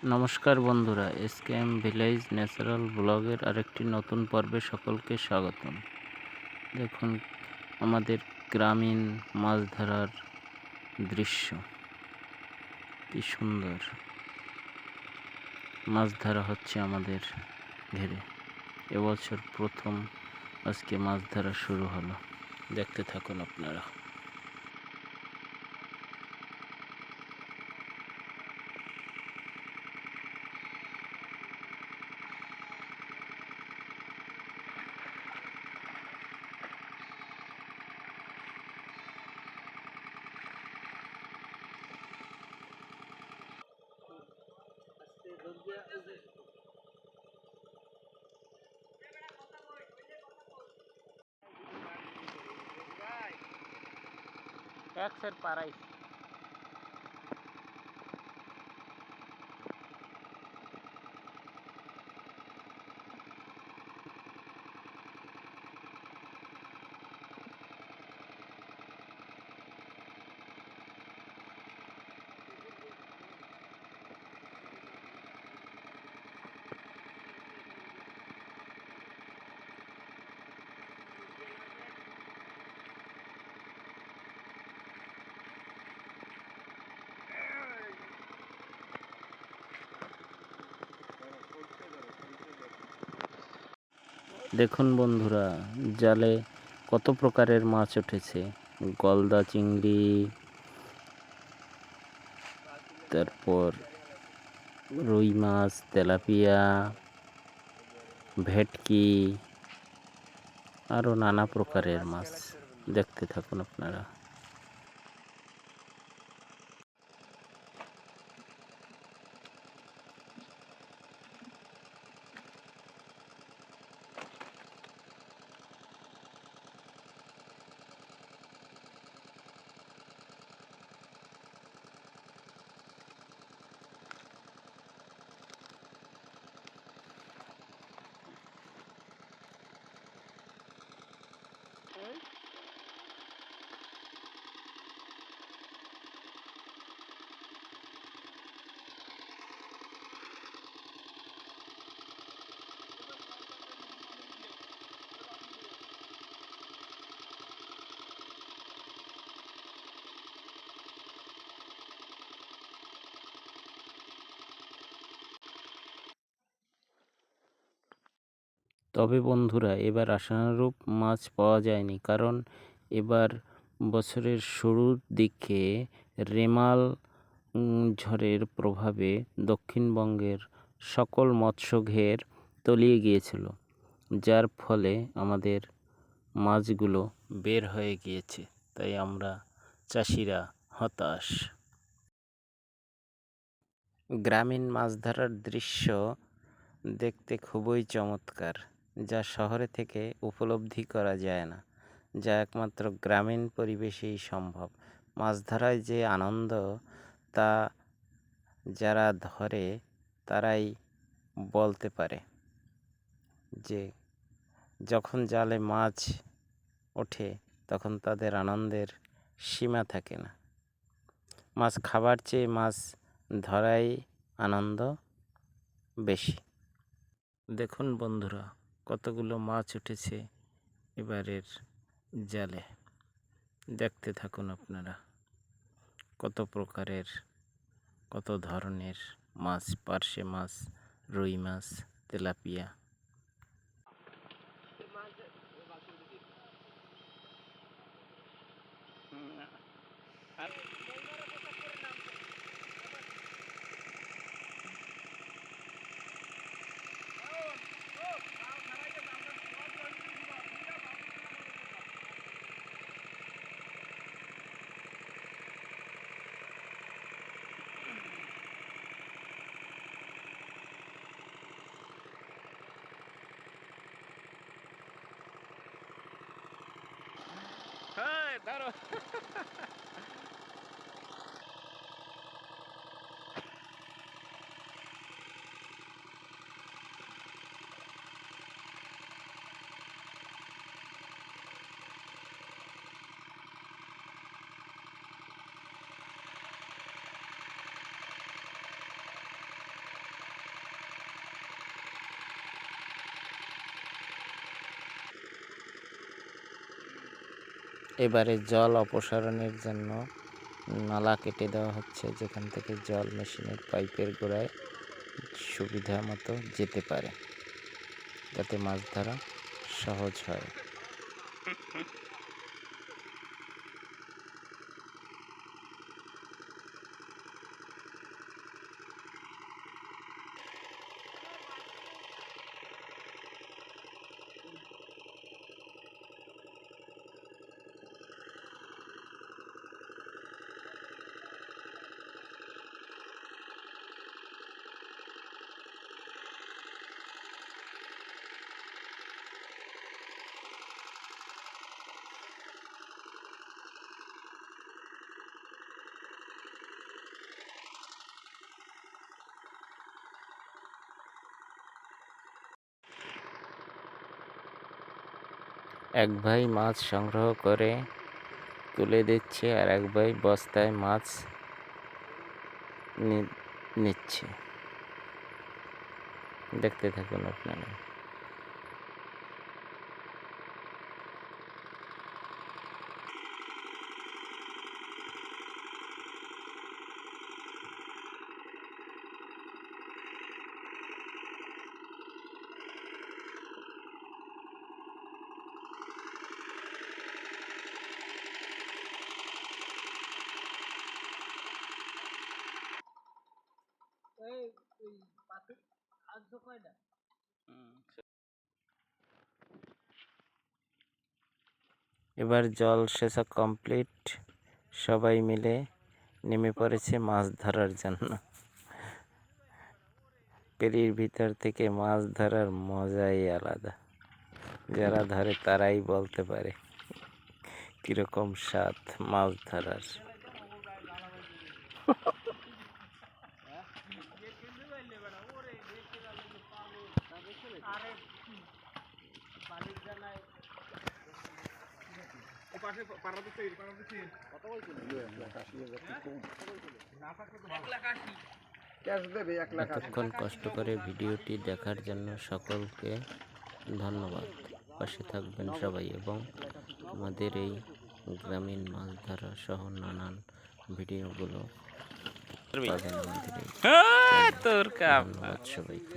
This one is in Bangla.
নমস্কার বন্ধুরা, এসকেএম ভিলেজ ন্যাচারাল ব্লগের আরেকটি নতুন পর্বে সকলকে স্বাগতম। দেখুন আমাদের গ্রামীণ মাছ ধরার দৃশ্য, কি সুন্দর মাছ ধরা হচ্ছে আমাদের ঘেরে। এবছর প্রথম আজকে মাছ ধরা শুরু হলো, দেখতে থাকুন আপনারা। একশের পাড়াই দেখুন বন্ধুরা, জালে কত প্রকারের মাছ উঠেছে। গলদা চিংড়ি, তারপর রুই মাছ, তেলাপিয়া, ভেটকি, আরও নানা প্রকারের মাছ। দেখতে থাকুন আপনারা। তবে বন্ধুরা, এবার আশানুরূপ মাছ পাওয়া যায়নি, কারণ এবার বছরের শুরুর দিকে রেমাল ঝড়ের প্রভাবে দক্ষিণবঙ্গের সকল মৎস্যঘের তলিয়ে গিয়েছিল, যার ফলে আমাদের মাছগুলো বের হয়ে গিয়েছে। তাই আমরা চাষিরা হতাশ। গ্রামীণ মাছ ধরার দৃশ্য দেখতে খুবই চমৎকার, যা শহরে থেকে উপলব্ধি করা যায় না, যা একমাত্র গ্রামীণ পরিবেশেই সম্ভব। মাছ ধরায় যে আনন্দ, তা যারা ধরে তারাই বলতে পারে। যে যখন জালে মাছ ওঠে তখন তাদের আনন্দের সীমা থাকে না। মাছ খাবার চেয়ে মাছ ধরাই আনন্দ বেশি। দেখুন বন্ধুরা, কতগুলো মাছ উঠেছে এবারের জালে। দেখতে থাকুন আপনারা। কত প্রকারের, কত ধরনের মাছ, পার্শে মাছ, রুই মাছ, তেলাপিয়া। হ্যাঁ, ধরো। এবারে জল অপসারণের জন্য নালা কেটে দেওয়া হচ্ছে, যেখান থেকে জল মেশিনের পাইপের গোড়ায় সুবিধা মতো যেতে পারে, যাতে মাছ ধরা সহজ হয়। এক ভাই মাছ সংগ্রহ করে তুলে দিচ্ছে, আর এক ভাই বস্তায় মাছ নিচ্ছে। দেখতে থাকুন আপনারা। এবার জল সেচা কমপ্লিট, সবাই মিলে নেমে পড়েছে মাছ ধরার জন্য। পেরির ভিতর থেকে মাছ ধরার মজাই আলাদা, যারা ধরে তারাই বলতে পারে কিরকম স্বাদ মাছ ধরার। এতক্ষণ কষ্ট করে ভিডিওটি দেখার জন্য সকলকে ধন্যবাদ। পাশে থাকবেন সবাই, এবং আমাদের এই গ্রামীণ মাছ ধরা সহ নানান ভিডিওগুলো পাবেন আমাদের এই চ্যানেলে। ধন্যবাদ সবাইকে।